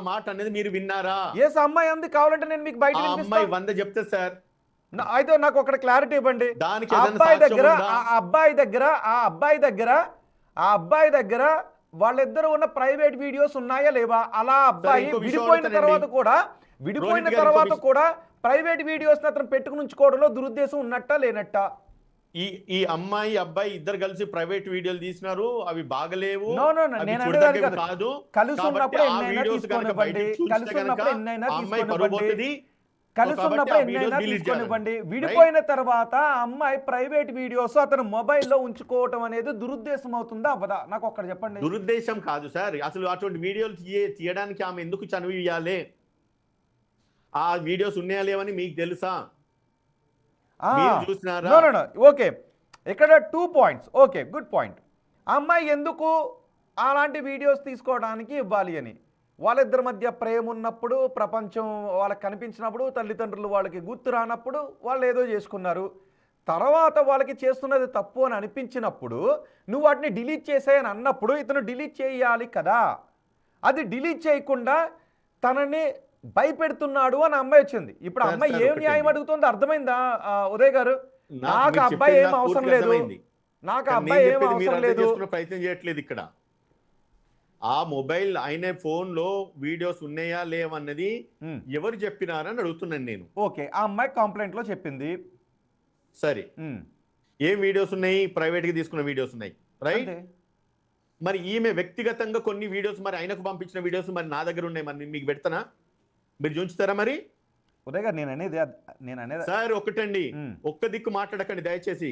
మాట అనేది మీరు విన్నారా? ఎస్ అమ్మాయి అంది, కావాలంటే నేను మీకు బయట ఆ అమ్మాయి 100 చెప్తే సార్ అయితే నాకు ఒకటి క్లారిటీ ఇవ్వండి. దానికి ఆ ఏదైనా అబ్బాయి సాక్ష్యం దగ్గర ఉందా? ఆ అబ్బాయి దగ్గర వాళ్ళిద్దరు ఉన్న ప్రైవేట్ వీడియోస్ ఉన్నాయా లేవా? అలా అబ్బాయి ఇంకో విషయం విడిపోయిన అడుగుతానండి. తర్వాత కూడా ప్రైవేట్ వీడియోస్ అతను పెట్టుకుని ఉంచుకోవడంలో దురుద్దేశం ఉన్నట్టా లేనట్టా? ఈ అమ్మాయి అబ్బాయి ఇద్దరు కలిసి ప్రైవేట్ వీడియోలు తీసినారు, అవి బాగలేవు, నో నో అవి నేను చూడదగ్గవి అనేది కాదు. కలిసి కాబట్టి ఉన్నప్పుడు ఆ ఎన్నైనా వీడియోస్ కనుక తీసుకోనివ్వండి, బయటకు చూస్తే కలిసి కనుక ఉన్నప్పుడు ఎన్నైనా ఆ అమ్మాయి పరువు తీసుకోనివ్వండి, పోతుంది. కలిసి కాబట్టి ఉన్నప్పుడు ఆ వీడియోస్ ఎన్నైనా డిలీట్ తీసుకోనివ్వండి. చేయాలి. విడిపోయిన తర్వాత ఆ అమ్మాయి ప్రైవేట్ వీడియోస్ అతను మొబైల్లో ఉంచుకోవటం అనేది దురుద్దేశం అవుతుందా అవ్వదా? నాకు ఒక్కటి చెప్పండి. దురుద్దేశం కాదు సార్, అసలు అటువంటి వీడియోలు తీయడానికి ఆమె ఎందుకు చనువు ఇవ్వాలి? ఆ వీడియోస్ ఉన్నాయా లేవని మీకు తెలుసా? మీరు చూసినారా? నో ఓకే, ఇక్కడ 2 పాయింట్స్. Okay, good point. ఆ అమ్మాయి ఎందుకు అలాంటి వీడియోస్ తీసుకోవడానికి ఇవ్వాలి అని? వాళ్ళిద్దరి మధ్య ప్రేమ ఉన్నప్పుడు, ప్రపంచం వాళ్ళకి కనిపించినప్పుడు, తల్లిదండ్రులు వాళ్ళకి గుర్తు రానప్పుడు వాళ్ళు ఏదో చేసుకున్నారు. తర్వాత వాళ్ళకి చేస్తున్నది తప్పు అని అనిపించినప్పుడు నువ్వు వాటిని డిలీట్ చేసేయని అన్నప్పుడు ఇతను డిలీట్ చేయాలి కదా. అది డిలీట్ చేయకుండా తనని భయపెడుతున్నాడు అని అమ్మాయి వచ్చింది. ఇప్పుడు అమ్మాయి ఏం న్యాయం అడుగుతుందో అర్థమైందా ఉదయ్ గారు? నాకు అబ్బాయి ఏం అవసరం లేదు, నాకు అబ్బాయి ఏం అవసరం లేదు. ప్రయత్నం చేయట్లేదు ఇక్కడ. ఆ మొబైల్ అయిన ఫోన్ లో వీడియోస్ ఉన్నాయా లేవన్నది ఎవరు చెప్పినారని అడుగుతున్నాను నేను. ఓకే, ఆ అమ్మాయి కంప్లైంట్ లో చెప్పింది. సరే, ఏం వీడియోస్ ఉన్నాయి? ప్రైవేట్ గా తీసుకున్న వీడియోస్ ఉన్నాయి, రైట్? మరి ఈమె వ్యక్తిగతంగా కొన్ని వీడియోస్ మరి ఆయనకు పంపించిన వీడియోస్ మరి నా దగ్గర ఉన్నాయి, మరి మీకు పెడతానా? మీరు చూంచుతారా? మరి ఉదయ్ గారు నేను అనేది సార్ ఒకటండి, ఒక్క దిక్కు మాట్లాడకండి దయచేసి,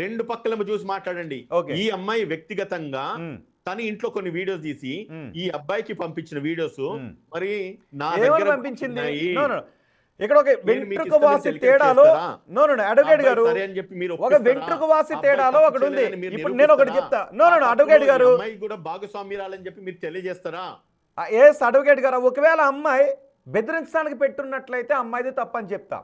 రెండు పక్కల చూసి మాట్లాడండి. ఈ అమ్మాయి వ్యక్తిగతంగా తన ఇంట్లో కొన్ని వీడియోస్ తీసి ఈ అబ్బాయికి పంపించిన వీడియోస్ మరి నా దగ్గర పంపించింది. ఇక్కడ ఒక వెంట్రుకవాసి తేడాలో అడ్వకేట్ గారు ఒక వెంట్రుకవాసి తేడాలో ఒకటి ఉంది. ఇప్పుడు నేను ఒకటి చెప్తా. అడ్వకేట్ గారు అమ్మాయి కూడా భాగస్వామ్యురాలని చెప్పి మీరు తెలియజేస్తారా? ఎస్ అడ్వకేట్ గారు, ఒకవేళ అమ్మాయి బెదిరించడానికి పెట్టున్నట్లయితే అమ్మాయిది తప్పని చెప్తా.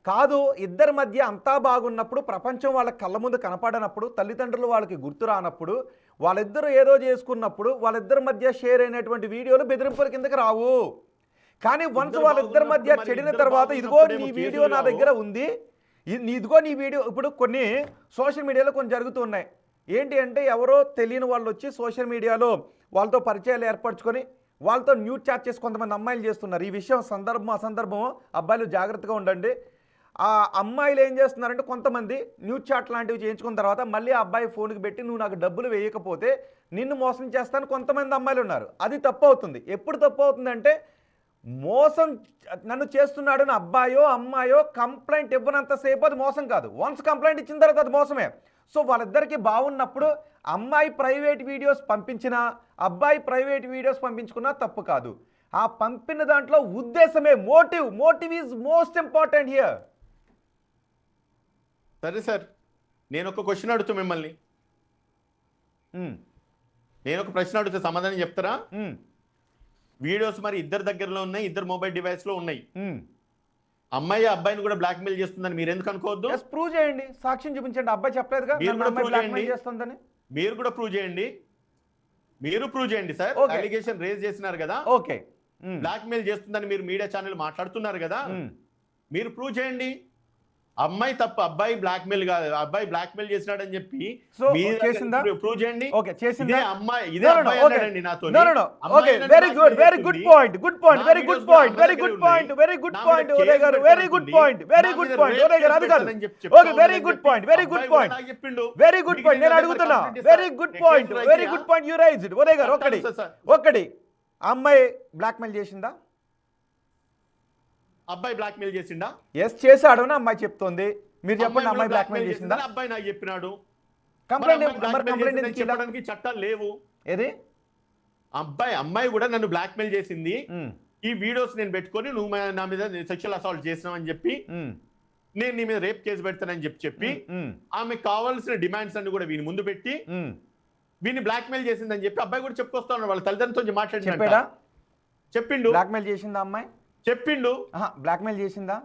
కాదు, ఇద్దరి మధ్య అంతా బాగున్నప్పుడు, ప్రపంచం వాళ్ళ కళ్ళ ముందు కనపడనప్పుడు, తల్లిదండ్రులు వాళ్ళకి గుర్తు రానప్పుడు, వాళ్ళిద్దరూ ఏదో చేసుకున్నప్పుడు వాళ్ళిద్దరి మధ్య షేర్ అయినటువంటి వీడియోలు బెదిరింపుల కిందకి రావు. కానీ వన్స్ వాళ్ళిద్దరి మధ్య చెడిన తర్వాత ఇదిగో నీ వీడియో నా దగ్గర ఉంది, ఇదిగో నీ వీడియో. ఇప్పుడు కొన్ని సోషల్ మీడియాలో కొన్ని జరుగుతూ ఉన్నాయి. ఏంటి అంటే ఎవరో తెలియని వాళ్ళు వచ్చి సోషల్ మీడియాలో వాళ్ళతో పరిచయాలు ఏర్పరచుకొని వాళ్ళతో న్యూడ్ చాట్ చేసి కొంతమంది అమ్మాయిలు చేస్తున్నారు. ఈ విషయం అసందర్భం, అబ్బాయిలు జాగ్రత్తగా ఉండండి. ఆ అమ్మాయిలు ఏం చేస్తున్నారంటే కొంతమంది న్యూడ్ చాట్ లాంటివి చేయించుకున్న తర్వాత మళ్ళీ ఆ అబ్బాయి ఫోన్కి పెట్టి నువ్వు నాకు డబ్బులు వేయకపోతే నిన్ను మోసం చేస్తాను కొంతమంది అమ్మాయిలు ఉన్నారు. అది తప్పు అవుతుంది. ఎప్పుడు తప్పు అవుతుందంటే మోసం నన్ను చేస్తున్నాడు నా అబ్బాయో అమ్మాయో కంప్లైంట్ ఇవ్వనంతసేపు అది మోసం కాదు. వన్స్ కంప్లైంట్ ఇచ్చిన తర్వాత అది మోసమే. సో వాళ్ళిద్దరికీ బాగున్నప్పుడు అమ్మాయి ప్రైవేట్ వీడియోస్ పంపించినా అబ్బాయి ప్రైవేట్ వీడియోస్ పంపించుకున్నా తప్పు కాదు. ఆ పంపిన దాంట్లో ఉద్దేశమే, motive is most important here. సరే సార్, నేను ఒక క్వశ్చన్ అడుగుతా మిమ్మల్ని. నేను ఒక ప్రశ్న అడిగితే సమాధానం చెప్తారా? వీడియోస్ మరి ఇద్దరు దగ్గరలో ఉన్నాయి, ఇద్దరు మొబైల్ డివైస్ లో ఉన్నాయి. అమ్మాయి అబ్బాయిని కూడా బ్లాక్ మెయిల్ చేస్తుందని మీరు ఎందుకు అనుకోవద్దు? ప్రూవ్ చేయండి, సాక్ష్యం చూపించండి. అబ్బాయి చెప్పలేదుగా చేస్తుందని. మీరు కూడా ప్రూవ్ చేయండి. మీరు ప్రూవ్ చేయండి సార్. అలిగేషన్ రేజ్ చేసినారు కదా, ఓకే, బ్లాక్ మెయిల్ చేస్తుందని మీరు మీడియా ఛానల్ మాట్లాడుతున్నారు కదా, మీరు ప్రూవ్ చేయండి. అమ్మాయి తప్ప, అబ్బాయి బ్లాక్ మెయిల్ కాదు, అబ్బాయి బ్లాక్ మెయిల్ చేసినాడని చెప్పి ప్రూవ్ చేయండి. ఓకే, చేసిందా? అమ్మాయి ఇదే అబ్బాయి అన్నాడండి నాతో. Okay, very good point, good point, very good point, very good point, very good point Uday గారు, very good point, very good point Uday గారు. అది కాదు, okay, very good point, very good point, very good point. నేను అడుగుతున్నా, very good point, very good point you raised Uday గారు. ఒకటి అమ్మాయి black mail చేసిందా? అబ్బాయి బ్లాక్ మెయిల్ చేసిండా? ఎస్ చేశాడు అని అమ్మాయి చెప్తోంది. మీరు చెప్పండి, అమ్మాయి బ్లాక్ మెయిల్ చేసిందా? అబ్బాయి నాకు చెప్పినాడు. కంప్లైంట్ చెప్పడానికి చట్టాలు లేవు. ఏది? అమ్మాయి కూడా నన్ను బ్లాక్ మెయిల్ చేసింది, ఈ వీడియోస్ నేను పెట్టుకొని నువ్వు నా మీద సెక్షువల్ అసాల్ట్ చేసినావు అని చెప్పి, నేను నీ మీద రేప్ కేసు పెడతానని చెప్పి ఆమె కావాల్సిన డిమాండ్స్ అన్ని కూడా వీని ముందు పెట్టి వీని బ్లాక్ మెయిల్ చేసిందని చెప్పి అబ్బాయి కూడా చెప్పుకొస్తా ఉన్నాడు. వాళ్ళ తల్లిదండ్రులతో మాట్లాడి చెప్పిండు. బ్లాక్ మెయిల్ చేసిందా అమ్మాయి? చెప్పిండు. బ్లాక్ మెయిల్ చేసిందా?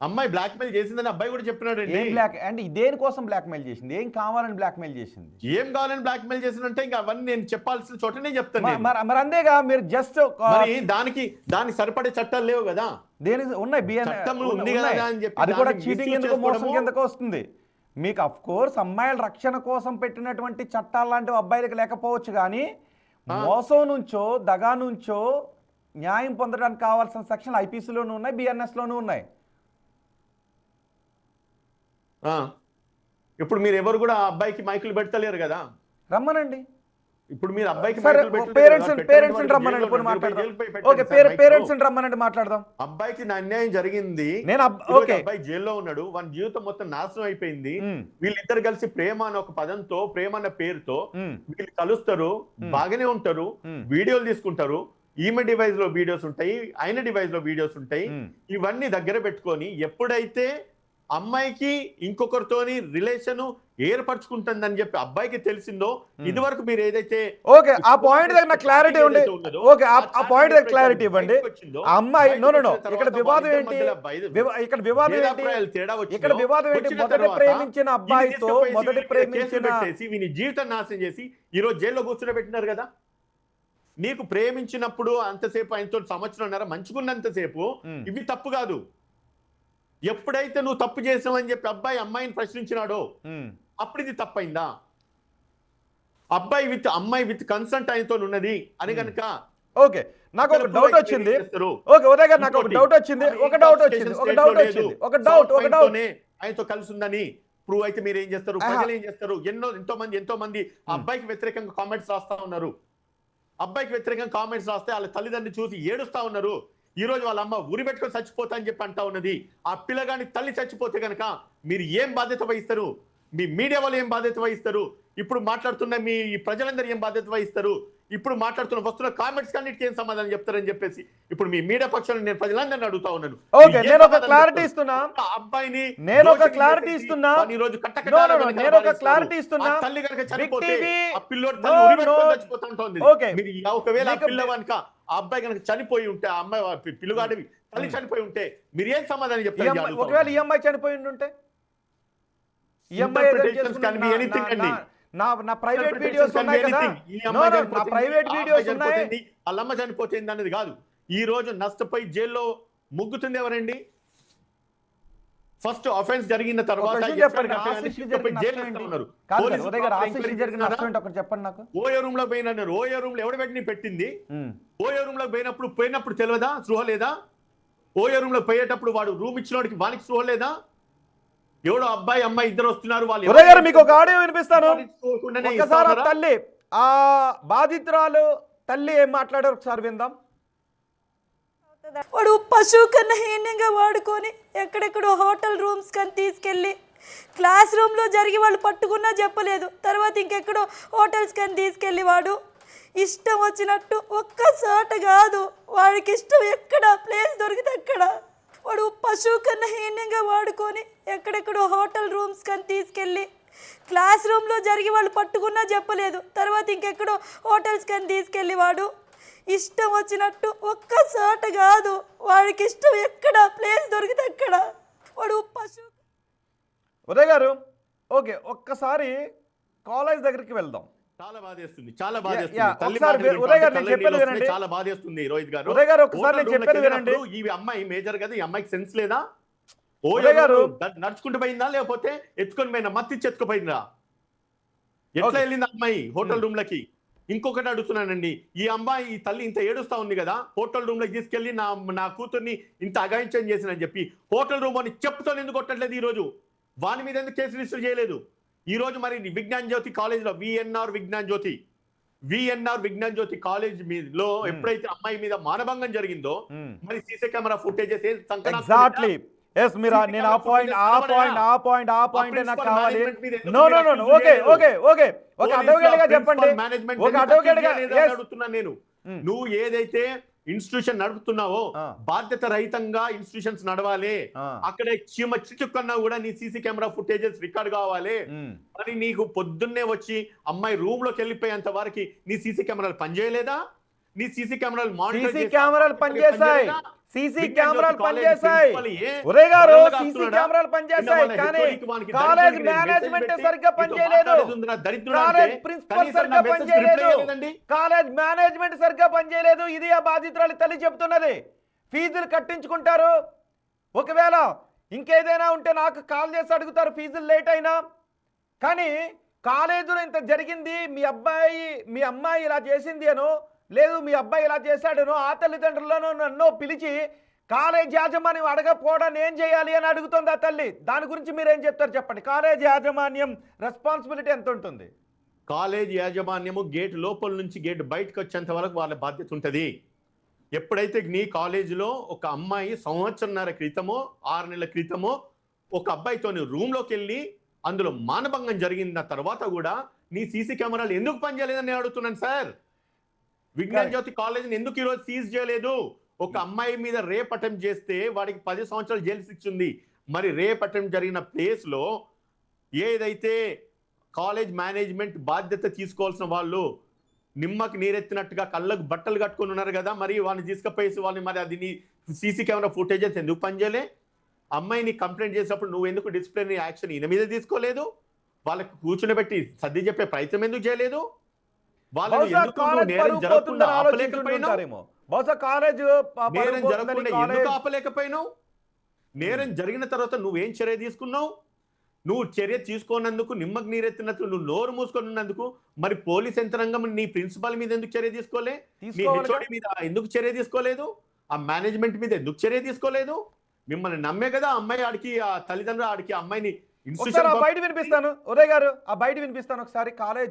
అమ్మాయి బ్లాక్మెయిల్ చేసిందని అబ్బాయి కూడా చెప్పినాడండి. ఏం బ్లాక్ అంటే దేనికోసం బ్లాక్మెయిల్ చేసింది, ఏం కావాలని బ్లాక్మెయిల్ చేసింది? ఏం కావాలని బ్లాక్మెయిల్ చేసిందంటే ఇంకా అవన్నీ నేను చెప్పాల్సిన చోట నేను చెప్తాను. మరి అంతేగా మీరు జస్ట్ దానికి సరిపడే చట్టాలు లేవు కదా. దేనికి ఉన్నాయి చట్టంలో ఉంది కదా అని చెప్పి అది కూడా దాన్ని చీటింగ్ misuse ఎందుకు, మోసం చేసుకోవడము. కిందకు వస్తుంది. మీకు అఫ్ కోర్స్ అమ్మాయిల రక్షణ కోసం పెట్టినటువంటి చట్టాలు లాంటివి అబ్బాయిలకు లేకపోవచ్చు, కానీ మోసం నుంచో దగా నుంచో న్యాయం పొందడానికి కావాల్సిన సెక్షన్లు ఐపీసీలోనూ ఉన్నాయి, బిఎన్ఎస్లోనూ ఉన్నాయి. ఇప్పుడు మీరు ఎవరు కూడా ఆ అబ్బాయికి మైకులు పెడతలేరు కదా. రమ్మనండి. ఇప్పుడు మీరు అబ్బాయికి పేరెంట్స్ రమ్మనండి, ఇప్పుడు మాట్లాడదాం. ఓకే, పేరెంట్స్ రమ్మనండి, మాట్లాడదాం. అబ్బాయికి అన్యాయం జరిగింది, అబ్బాయి జైల్లో ఉన్నాడు, వాని జీవితం మొత్తం నాశనం అయిపోయింది. వీళ్ళిద్దరు కలిసి ప్రేమ అనే ఒక పదంతో, ప్రేమ అన్న పేరుతో వీళ్ళు కలుస్తారు, బాగానే ఉంటారు, వీడియోలు తీసుకుంటారు. ఈమె డివైస్ లో వీడియోస్ ఉంటాయి, ఆయన డివైస్ లో వీడియోస్ ఉంటాయి. ఇవన్నీ దగ్గర పెట్టుకొని ఎప్పుడైతే అమ్మాయికి ఇంకొకరితోని రిలేషన్ ఏర్పరచుకుంటుందని చెప్పి అబ్బాయికి తెలిసిందో, ఇది వరకు మీరు ఏదైతే ఓకే ఆ పాయింట్ దగ్గర నాకు క్లారిటీ ఉంది. ఓకే ఆ పాయింట్ దగ్గర క్లారిటీ ఇవ్వండి. అమ్మాయి నో ఇక్కడ వివాదం ఏంటి? ఇక్కడ వివాదం ఏంటి? ఇక్కడ వివాదం ఏంటి? మొదటి ప్రేమించిన అబ్బాయితో మొదటి ప్రేమించిన వీని జీవితం నాశనం చేసి ఈ రోజు జైల్లో కూర్చోబెట్టినారు కదా. నీకు ప్రేమించినప్పుడు అంతసేపు ఆయనతో సంవత్సరంన్నర మంచుకున్నంతసేపు ఇవి తప్పు కాదు. ఎప్పుడైతే నువ్వు తప్పు చేసావని చెప్పి అబ్బాయి అమ్మాయిని ప్రశ్నించినాడో అప్పుడు ఇది తప్పైందా? అమ్మాయి విత్ కన్సెంట్ ఆయనతో ఉన్నది అని కనుక ఓకే నాకు ఒక డౌట్ వచ్చింది. ఓకే ఉదయ్ గారు నాకు ఒక డౌట్ వచ్చింది. ఒక డౌట్ ఆయనతో కలిసి ఉందని ప్రూవ్ అయితే మీరు ఏం చేస్తారు? ప్రజలు ఏం చేస్తారు? ఎంతో మంది అబ్బాయికి వ్యతిరేకంగా కామెంట్స్ రాస్తా ఉన్నారు. అబ్బాయికి వ్యతిరేకంగా కామెంట్స్ రాస్తే వాళ్ళ తల్లిదండ్రులు చూసి ఏడుస్తా ఉన్నారు. ఈ రోజు వాళ్ళ అమ్మ ఉరి పెట్టుకొని చచ్చిపోతా అని చెప్పి అంటా ఉన్నది. ఆ పిల్లగాని తల్లి చచ్చిపోతే కనుక మీరు ఏం బాధ్యత వహిస్తారు? మీ మీడియా వాళ్ళు ఏం బాధ్యత వహిస్తారు? ఇప్పుడు మాట్లాడుతున్న మీ ప్రజలందరూ ఏం బాధ్యత వహిస్తారు? ఇప్పుడు వస్తున్న కామెంట్స్ కన్నిటికీ ఏం సమాధానం చెప్తారని చెప్పేసి ఇప్పుడు మీ మీడియా పక్షాన్ని నేను ప్రజలందరినీ అడుగుతా ఉన్నాను. ఓకే నేను ఒక క్లారిటీ ఇస్తున్నా. అబ్బాయిని నేను ఒక క్లారిటీ ఇస్తున్నా. ఈ రోజు నేను ఒక క్లారిటీ ఇస్తున్నా. తల్లి కనుక చనిపోతే ఆ పిల్లోడు తల్లి ఉరి పెట్టుకొని చచ్చిపోతా ఉంటుంది. మీరు ఒకవేళ ఆ పిల్ల కనుక ఆ అబ్బాయి కనుక చనిపోయి ఉంటే, ఆ అమ్మాయి పిల్లగాడి తల్లి చనిపోయి ఉంటే మీరు ఏం సమాధానం చెప్తారు? ఒకవేళ ఈ అమ్మాయి చనిపోయి ఉంటే నా ప్రైవేట్ వీడియోస్ ఉన్నాయి కదా, నా ప్రైవేట్ వీడియోస్ ఉన్నాయి. వాళ్ళమ్మ చనిపోతుంది అన్నది కాదు. ఈ రోజు నష్టపోయి జైల్లో ముగ్గుతుంది ఎవరండి? ఫస్ట్ ఆఫెన్స్ జరిగిన తర్వాత ఓయో రూమ్ లో పోయినారు. ఓయో రూమ్ లో ఎవడు పెట్టి పెట్టింది? ఓయో రూమ్ లో పోయినప్పుడు తెలియదా? స్పృహ లేదా? ఓయో రూమ్ లో పోయేటప్పుడు వాడు రూమ్ ఇచ్చినోడికి వానికి స్పృహ లేదా? ఎవడో అబ్బాయి అమ్మాయి ఇద్దరు వస్తున్నారు. వాళ్ళు మీకు ఒక ఆడియో వినిపిస్తాను. ఒకసారి తల్లి ఆ బాధితురాలు తల్లి ఏం మాట్లాడారు ఒకసారి విందాం. వాడు పశువు కన్నా హీనంగా వాడుకొని ఎక్కడెక్కడో హోటల్ రూమ్స్ కానీ తీసుకెళ్ళి క్లాస్ రూమ్లో జరిగి వాళ్ళు పట్టుకున్నా చెప్పలేదు. తర్వాత ఇంకెక్కడో హోటల్స్ కానీ తీసుకెళ్ళి వాడు ఇష్టం వచ్చినట్టు ఒక్కసాట కాదు, వాడికి ఇష్టం ఎక్కడ ప్లేస్ దొరికితే అక్కడ వాడు పశువు కన్నా హీనంగా వాడుకొని ఎక్కడెక్కడో హోటల్ రూమ్స్ కానీ తీసుకెళ్ళి క్లాస్ రూమ్లో జరిగి వాళ్ళు పట్టుకున్నా చెప్పలేదు. తర్వాత ఇంకెక్కడో హోటల్స్ కానీ తీసుకెళ్ళి వాడు ఇష్టం వచ్చినట్టు ఒక్కసాట కాదు, వాడికి ఇష్టం ఎక్కడ ప్లేస్ దొరికితే అక్కడ వాడు పశువు. ఉదయ్ గారు ఓకే ఒక్కసారి కాలేజ్ దగ్గరికి వెళ్దాం. చాలా బాధేస్తుంది, చాలా బాధేస్తుంది. చాలా బాధేస్తుంది రోహిత్ గారు. ఉదయ్ గారు ఒకసారి నేను చెప్పేది వినండి. ఈ అమ్మాయి మేజర్ కదా, ఈ అమ్మాయికి సెన్స్ లేదా? ఉదయ్ గారు నడుచుకుంటూ పోయిందా లేకపోతే ఎత్తుకొని పోయినా? మత్తిచ్చి ఎత్తుకుపోయిందా? ఎట్లా వెళ్ళింది అమ్మాయి హోటల్ రూమ్ లకి? ఇంకొకటి అడుగుతున్నానండి, ఈ అమ్మాయి ఈ తల్లి ఇంత ఏడుస్తా ఉంది కదా, హోటల్ రూమ్ లోకి తీసుకెళ్లి నా కూతుర్ని ఇంత అగాయించని చేసినని చెప్పి హోటల్ రూమ్ అని చెప్పుతో ఎందుకు కొట్టట్లేదు? ఈ రోజు వాని మీద ఎందుకు కేసు రిజిస్టర్ చేయలేదు? ఈ రోజు మరి విజ్ఞాన్ జ్యోతి కాలేజ్ లో విఎన్ఆర్ విజ్ఞాన్ జ్యోతి కాలేజ్ లో ఎప్పుడైతే అమ్మాయి మీద మానభంగం జరిగిందో మరి CC camera footages exactly yes మీరు నేను ఆ పాయింట్ నాకు కావాలి. నో ఓకే ఒక అడ్వకేట్ గా చెప్పండి. ఒక అడ్వకేట్ గా అడుగుతున్నా నేను, నువ్వు ఏదైతే ఇన్స్టిట్యూషన్ నడుపుతున్నావో బాధ్యత రహితంగా ఇన్స్టిట్యూషన్స్ నడవాలి. అక్కడ చీమ చిచుక్కన్నా కూడా నీ సీసీ కెమెరా ఫుటేజెస్ రికార్డ్ కావాలి. మరి నీకు పొద్దున్నే వచ్చి అమ్మాయి రూమ్ లోకి వెళ్ళిపోయేంత వరకు నీ సీసీ కెమెరాలు పనిచేయలేదా? నీ సీసీ కెమెరాలు పనిచేసాయి. సీసీ విజ్ఞాన్ కెమెరాలు జ్యోతి కాలేజ్ పనిచేశాయి. ప్రిన్సిపల్ ఉదయ్ గారు వరల్డ్ సీసీ కాస్తున్నాడా? కెమెరాలు పనిచేశాయి, నిన్న వాళ్ళ కానీ హెచ్చరిక వానికి కాలేజ్ దరిద్రుడికి నేను మేనేజ్మెంట్ మెసేజ్ సరిగ్గా పెట్టి పనిచేయలేదు. నీతో మాట్లాడేది దరిద్రుడు అంటే కాలేజ్ ప్రిన్సిపల్ కనీసం సరిగ్గా నా మెసేజ్ పనిచేయలేదు. రిప్లై చేయలేదండి. కాలేజ్ మేనేజ్మెంట్ సరిగ్గా పనిచేయలేదు. ఇది ఆ బాధితురాలి తల్లి చెప్తున్నది. ఫీజులు కట్టించుకుంటారు, ఒకవేళ ఇంకేదైనా ఉంటే నాకు కాల్ చేసి అడుగుతారు ఫీజులు లేట్ అయినా. కానీ కాలేజీలో ఇంత జరిగింది, మీ అమ్మాయి ఇలా చేసింది అనో, లేదు మీ అబ్బాయి ఇలా చేశాడనో, ఆ తల్లిదండ్రులను నన్ను పిలిచి కాలేజ్ యాజమాన్యం అడగకపోవడాన్ని ఏం చేయాలి అని అడుగుతుంది ఆ తల్లి. దాని గురించి మీరేం చెప్తారు చెప్పండి. కాలేజ్ యాజమాన్యం రెస్పాన్సిబిలిటీ ఎంత ఉంటుంది? కాలేజ్ యాజమాన్యము గేట్ లోపల నుంచి గేట్ బయటకు వచ్చేంత వరకు వాళ్ళ బాధ్యత ఉంటుంది. ఎప్పుడైతే నీ కాలేజీలో ఒక అమ్మాయి సంవత్సరంన్నర క్రితమో 6 నెలల క్రితమో ఒక అబ్బాయితోని రూమ్లోకి వెళ్ళి అందులో మానభంగం జరిగిన తర్వాత కూడా నీ సీసీ కెమెరాలు ఎందుకు పనిచేయలేదని నేను అడుగుతున్నాను సార్. విజ్ఞాన్ జ్యోతి కాలేజీని ఎందుకు ఈరోజు సీజ్ చేయలేదు? ఒక అమ్మాయి మీద రేప్ అటెంప్ట్ చేస్తే వాడికి 10 సంవత్సరాలు జైలు శిక్ష ఉంది. మరి రేప్ అటెంప్ట్ జరిగిన ప్లేస్లో ఏదైతే కాలేజ్ మేనేజ్మెంట్ బాధ్యత తీసుకోవాల్సిన వాళ్ళు నిమ్మకి నీరెత్తినట్టుగా కళ్ళకు బట్టలు కట్టుకొని ఉన్నారు కదా, మరి వాళ్ళని తీసుకుపోయేసి వాళ్ళని మరి అది నీ సీసీ కెమెరా ఫుటేజెస్ ఎందుకు పనిచేయలే? అమ్మాయిని కంప్లైంట్ చేసినప్పుడు నువ్వు ఎందుకు డిసిప్లినరీ యాక్షన్ ఈయన మీద తీసుకోలేదు? వాళ్ళకి కూర్చుని సర్ది చెప్పే ప్రయత్నం ఎందుకు చేయలేదు? వాళ్ళని బహుశా ఎందుకు నువ్వు కాలేజ్ నేరం పరువు జరగకుండా పోతుందని ఆపలేకపోయినావు? ఆలోచించుంటారేమో. బహుశా కాలేజ్ నేరం జరగకుండా ఎందుకు ఆపలేకపోయినావు? నేరం జరిగిన తర్వాత నువ్వేం చర్య తీసుకున్నావు? నువ్వు చర్య తీసుకున్నందుకు, నిమ్మకు నీరెత్తినట్టు నువ్వు నోరు మూసుకొని ఉన్నందుకు మరి పోలీస్ యంత్రాంగం నీ ప్రిన్సిపాల్ మీద ఎందుకు చర్య తీసుకోలే? నీ హెచ్ఓడి మీద ఎందుకు చర్య తీసుకోలేదు? ఆ మేనేజ్మెంట్ మీద ఎందుకు చర్య తీసుకోలేదు? మిమ్మల్ని నమ్మే కదా అమ్మాయి ఆడికి, ఆ తల్లిదండ్రులు ఆడికి అమ్మాయిని ఒకసారి ఆ బయట వినిపిస్తాను, ఉదయ్ గారు ఆ బయట వినిపిస్తాను ఒకసారి. కాలేజ్